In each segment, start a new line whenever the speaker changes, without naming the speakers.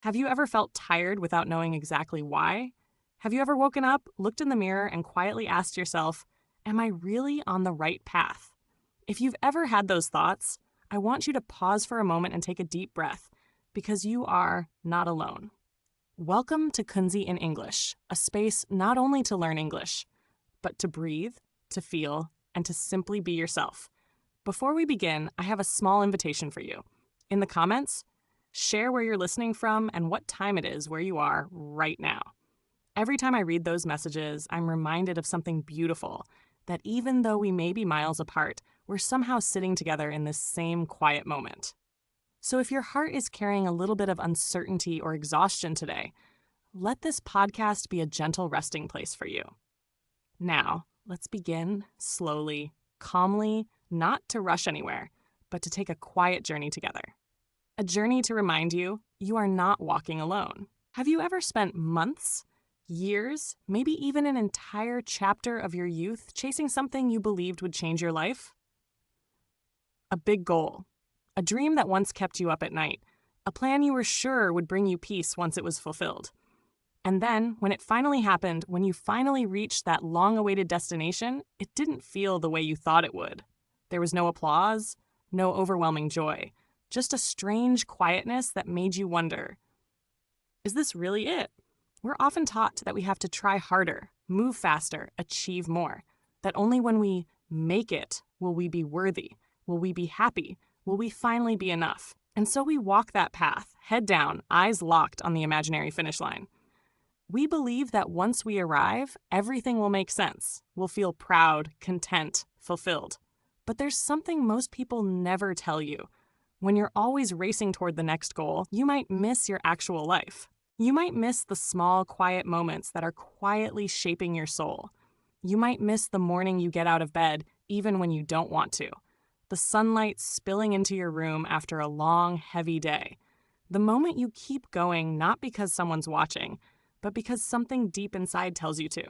Have you ever felt tired without knowing exactly why? Have you ever woken up, looked in the mirror, and quietly asked yourself, am I really on the right path? If you've ever had those thoughts, I want you to pause for a moment and take a deep breath, because you are not alone. Welcome to Kunzy in English, a space not only to learn English, but to breathe, to feel, and to simply be yourself. Before we begin, I have a small invitation for you. In the comments, share where you're listening from and what time it is where you are right now. Every time I read those messages, I'm reminded of something beautiful, that even though we may be miles apart, we're somehow sitting together in this same quiet moment. So if your heart is carrying a little bit of uncertainty or exhaustion today, let this podcast be a gentle resting place for you. Now, let's begin slowly, calmly, not to rush anywhere, but to take a quiet journey together. A journey to remind you, you are not walking alone. Have you ever spent months, years, maybe even an entire chapter of your youth chasing something you believed would change your life? A big goal, a dream that once kept you up at night, a plan you were sure would bring you peace once it was fulfilled. And then, when it finally happened, when you finally reached that long-awaited destination, it didn't feel the way you thought it would. There was no applause, no overwhelming joy, just a strange quietness that made you wonder, is this really it? We're often taught that we have to try harder, move faster, achieve more, that only when we make it will we be worthy, will we be happy, will we finally be enough. And so we walk that path, head down, eyes locked on the imaginary finish line. We believe that once we arrive, everything will make sense. We'll feel proud, content, fulfilled. But there's something most people never tell you. When you're always racing toward the next goal, you might miss your actual life. You might miss the small, quiet moments that are quietly shaping your soul. You might miss the morning you get out of bed, even when you don't want to. The sunlight spilling into your room after a long, heavy day. The moment you keep going not because someone's watching, but because something deep inside tells you to.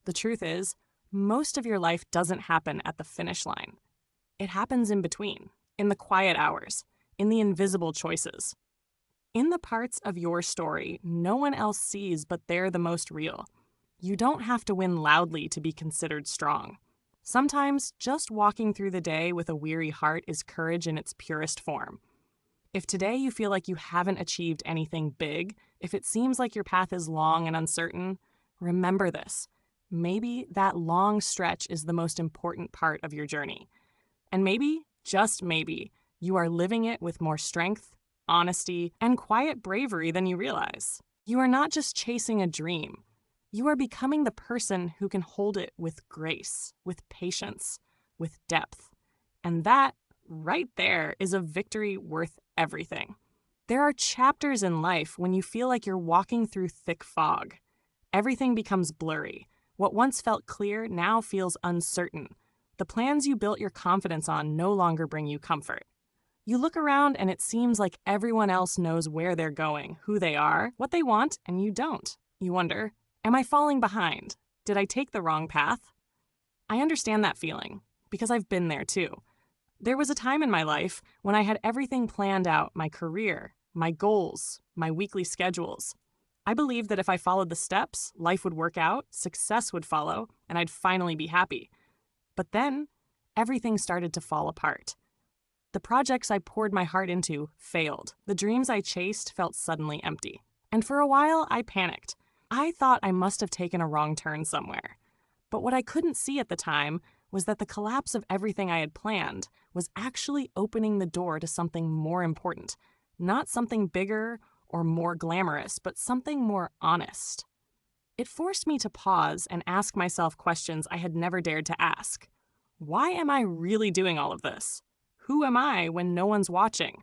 The truth is, most of your life doesn't happen at the finish line. It happens in between, in the quiet hours, in the invisible choices. In the parts of your story no one else sees, but they're the most real. You don't have to win loudly to be considered strong. Sometimes just walking through the day with a weary heart is courage in its purest form. If today you feel like you haven't achieved anything big, if it seems like your path is long and uncertain, remember this. Maybe that long stretch is the most important part of your journey. And maybe, just maybe, you are living it with more strength, honesty, and quiet bravery than you realize. You are not just chasing a dream. You are becoming the person who can hold it with grace, with patience, with depth. And that, right there, is a victory worth everything. There are chapters in life when you feel like you're walking through thick fog. Everything becomes blurry. What once felt clear now feels uncertain. The plans you built your confidence on no longer bring you comfort. You look around and it seems like everyone else knows where they're going, who they are, what they want, and you don't. You wonder, am I falling behind? Did I take the wrong path? I understand that feeling, because I've been there too. There was a time in my life when I had everything planned out, my career, my goals, my weekly schedules. I believed that if I followed the steps, life would work out, success would follow, and I'd finally be happy. But then, everything started to fall apart. The projects I poured my heart into failed. The dreams I chased felt suddenly empty. And for a while, I panicked. I thought I must have taken a wrong turn somewhere. But what I couldn't see at the time was that the collapse of everything I had planned was actually opening the door to something more important. Not something bigger or more glamorous, but something more honest. It forced me to pause and ask myself questions I had never dared to ask. Why am I really doing all of this? Who am I when no one's watching?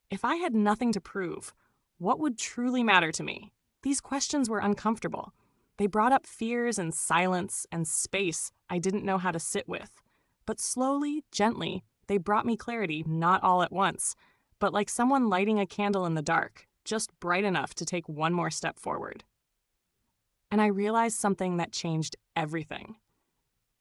If I had nothing to prove, what would truly matter to me? These questions were uncomfortable. They brought up fears and silence and space I didn't know how to sit with. But slowly, gently, they brought me clarity, not all at once, but like someone lighting a candle in the dark, just bright enough to take one more step forward. And I realized something that changed everything.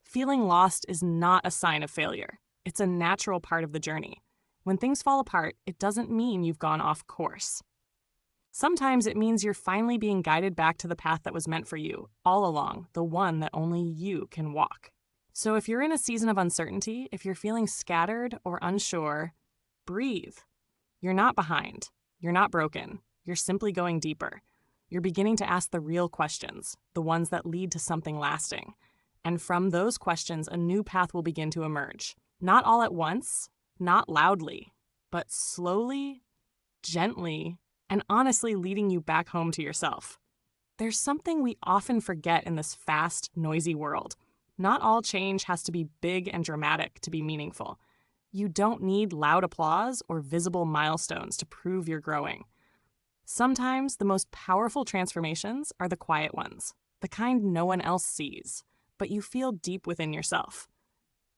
Feeling lost is not a sign of failure. It's a natural part of the journey. When things fall apart, it doesn't mean you've gone off course. Sometimes it means you're finally being guided back to the path that was meant for you, all along, the one that only you can walk. So if you're in a season of uncertainty, if you're feeling scattered or unsure, breathe. You're not behind. You're not broken. You're simply going deeper. You're beginning to ask the real questions, the ones that lead to something lasting. And from those questions, a new path will begin to emerge. Not all at once, not loudly, but slowly, gently, and honestly leading you back home to yourself. There's something we often forget in this fast, noisy world. Not all change has to be big and dramatic to be meaningful. You don't need loud applause or visible milestones to prove you're growing. Sometimes the most powerful transformations are the quiet ones, the kind no one else sees, but you feel deep within yourself.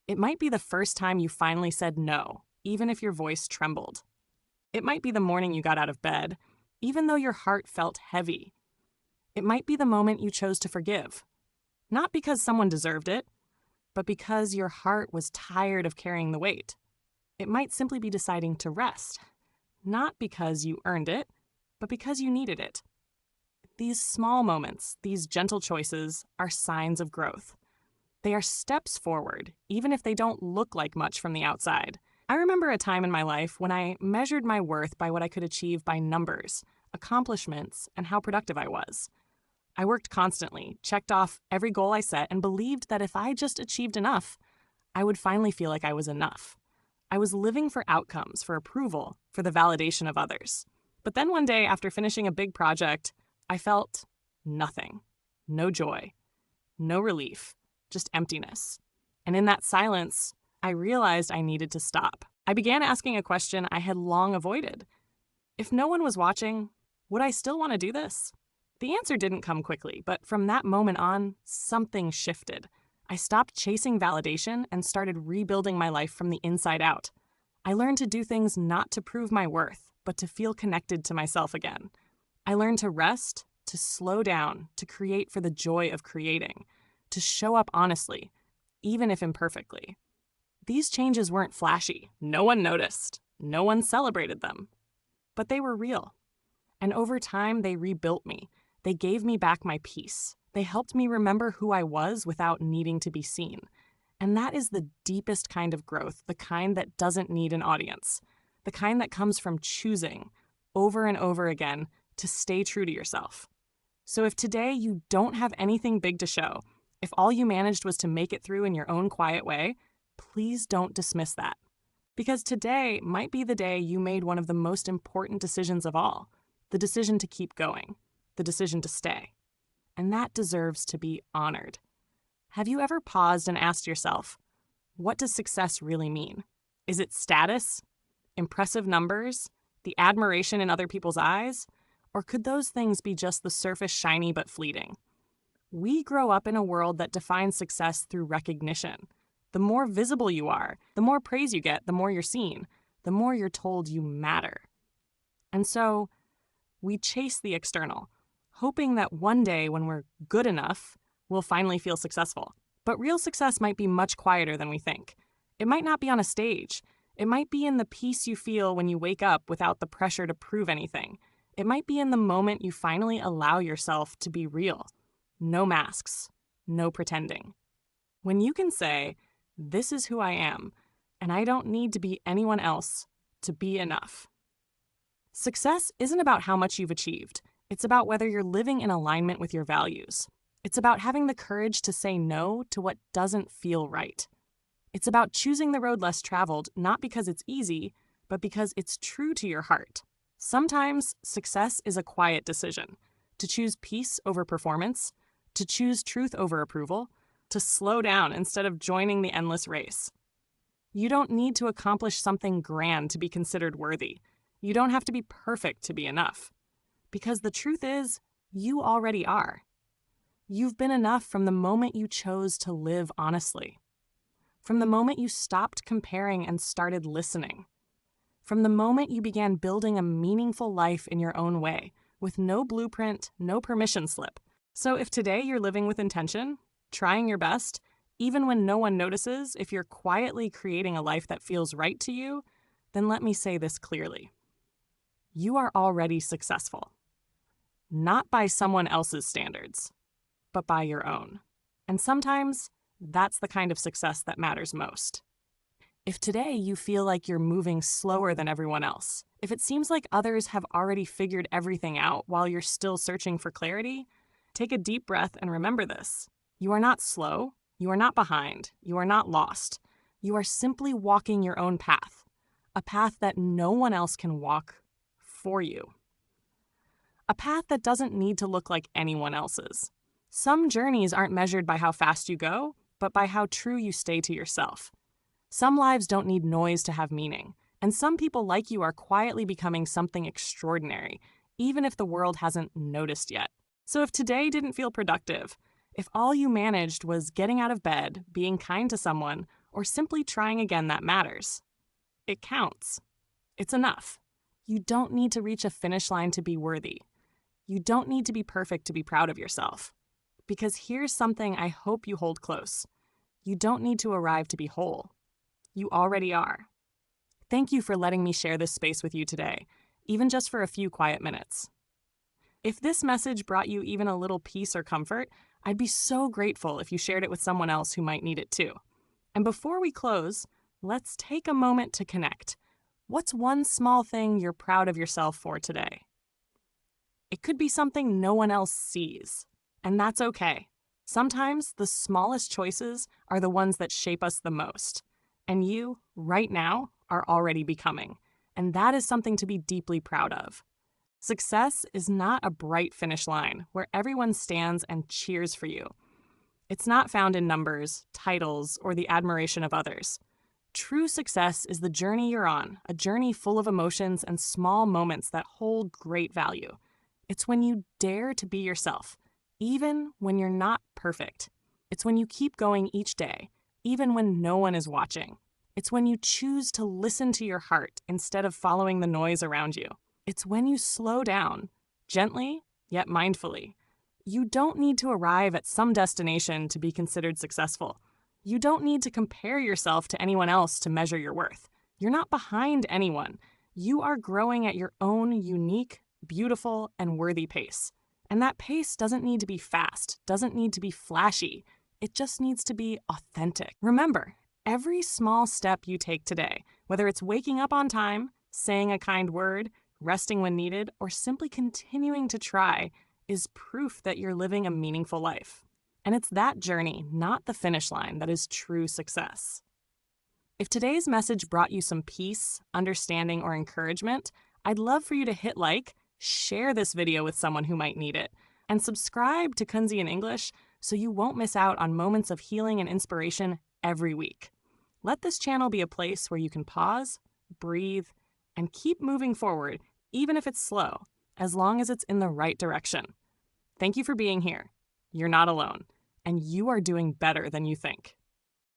It might be the first time you finally said no, even if your voice trembled. It might be the morning you got out of bed, even though your heart felt heavy. It might be the moment you chose to forgive, not because someone deserved it, but because your heart was tired of carrying the weight. It might simply be deciding to rest, not because you earned it, but because you needed it. These small moments, these gentle choices, are signs of growth. They are steps forward, even if they don't look like much from the outside. I remember a time in my life when I measured my worth by what I could achieve by numbers, accomplishments, and how productive I was. I worked constantly, checked off every goal I set, and believed that if I just achieved enough, I would finally feel like I was enough. I was living for outcomes, for approval, for the validation of others. But then one day, after finishing a big project, I felt nothing. No joy. No relief. Just emptiness. And in that silence, I realized I needed to stop. I began asking a question I had long avoided. If no one was watching, would I still want to do this? The answer didn't come quickly, but from that moment on, something shifted. I stopped chasing validation and started rebuilding my life from the inside out. I learned to do things not to prove my worth, but to feel connected to myself again. I learned to rest, to slow down, to create for the joy of creating, to show up honestly, even if imperfectly. These changes weren't flashy. No one noticed. No one celebrated them. But they were real. And over time, they rebuilt me. They gave me back my peace. They helped me remember who I was without needing to be seen. And that is the deepest kind of growth, the kind that doesn't need an audience, the kind that comes from choosing, over and over again, to stay true to yourself. So if today you don't have anything big to show, if all you managed was to make it through in your own quiet way, please don't dismiss that. Because today might be the day you made one of the most important decisions of all, the decision to keep going, the decision to stay. And that deserves to be honored. Have you ever paused and asked yourself, what does success really mean? Is it status, impressive numbers, the admiration in other people's eyes? Or could those things be just the surface shiny but fleeting? We grow up in a world that defines success through recognition. The more visible you are, the more praise you get, the more you're seen, the more you're told you matter. And so, we chase the external, hoping that one day when we're good enough, we'll finally feel successful. But real success might be much quieter than we think. It might not be on a stage. It might be in the peace you feel when you wake up without the pressure to prove anything. It might be in the moment you finally allow yourself to be real. No masks, no pretending. When you can say, this is who I am, and I don't need to be anyone else to be enough. Success isn't about how much you've achieved. It's about whether you're living in alignment with your values. It's about having the courage to say no to what doesn't feel right. It's about choosing the road less traveled, not because it's easy, but because it's true to your heart. Sometimes success is a quiet decision, to choose peace over performance, to choose truth over approval, to slow down instead of joining the endless race. You don't need to accomplish something grand to be considered worthy. You don't have to be perfect to be enough. Because the truth is, you already are. You've been enough from the moment you chose to live honestly. From the moment you stopped comparing and started listening. From the moment you began building a meaningful life in your own way, with no blueprint, no permission slip. So if today you're living with intention, trying your best, even when no one notices, if you're quietly creating a life that feels right to you, then let me say this clearly. You are already successful. not by someone else's standards, but by your own. And sometimes that's the kind of success that matters most. If today you feel like you're moving slower than everyone else, if it seems like others have already figured everything out while you're still searching for clarity, take a deep breath and remember this. You are not slow, you are not behind, you are not lost. You are simply walking your own path, a path that no one else can walk for you. A path that doesn't need to look like anyone else's. Some journeys aren't measured by how fast you go, but by how true you stay to yourself. Some lives don't need noise to have meaning, and some people like you are quietly becoming something extraordinary, even if the world hasn't noticed yet. So if today didn't feel productive, if all you managed was getting out of bed, being kind to someone, or simply trying again that matters, it counts. It's enough. You don't need to reach a finish line to be worthy. You don't need to be perfect to be proud of yourself. Because here's something I hope you hold close. You don't need to arrive to be whole. You already are. Thank you for letting me share this space with you today, even just for a few quiet minutes. If this message brought you even a little peace or comfort, I'd be so grateful if you shared it with someone else who might need it too. And before we close, let's take a moment to connect. What's one small thing you're proud of yourself for today? It could be something no one else sees, and that's okay. Sometimes the smallest choices are the ones that shape us the most. And you, right now, are already becoming. And that is something to be deeply proud of. Success is not a bright finish line where everyone stands and cheers for you. It's not found in numbers, titles, or the admiration of others. True success is the journey you're on, a journey full of emotions and small moments that hold great value. It's when you dare to be yourself, even when you're not perfect. It's when you keep going each day, even when no one is watching. It's when you choose to listen to your heart instead of following the noise around you. It's when you slow down, gently yet mindfully. You don't need to arrive at some destination to be considered successful. You don't need to compare yourself to anyone else to measure your worth. You're not behind anyone. You are growing at your own unique, beautiful, and worthy pace. And that pace doesn't need to be fast, doesn't need to be flashy. It just needs to be authentic. Remember, every small step you take today, whether it's waking up on time, saying a kind word, resting when needed, or simply continuing to try, is proof that you're living a meaningful life. And it's that journey, not the finish line, that is true success. If today's message brought you some peace, understanding, or encouragement, I'd love for you to hit like, share this video with someone who might need it, and subscribe to Kunzy in English so you won't miss out on moments of healing and inspiration every week. Let this channel be a place where you can pause, breathe, and keep moving forward, even if it's slow, as long as it's in the right direction. Thank you for being here. You're not alone, and you are doing better than you think.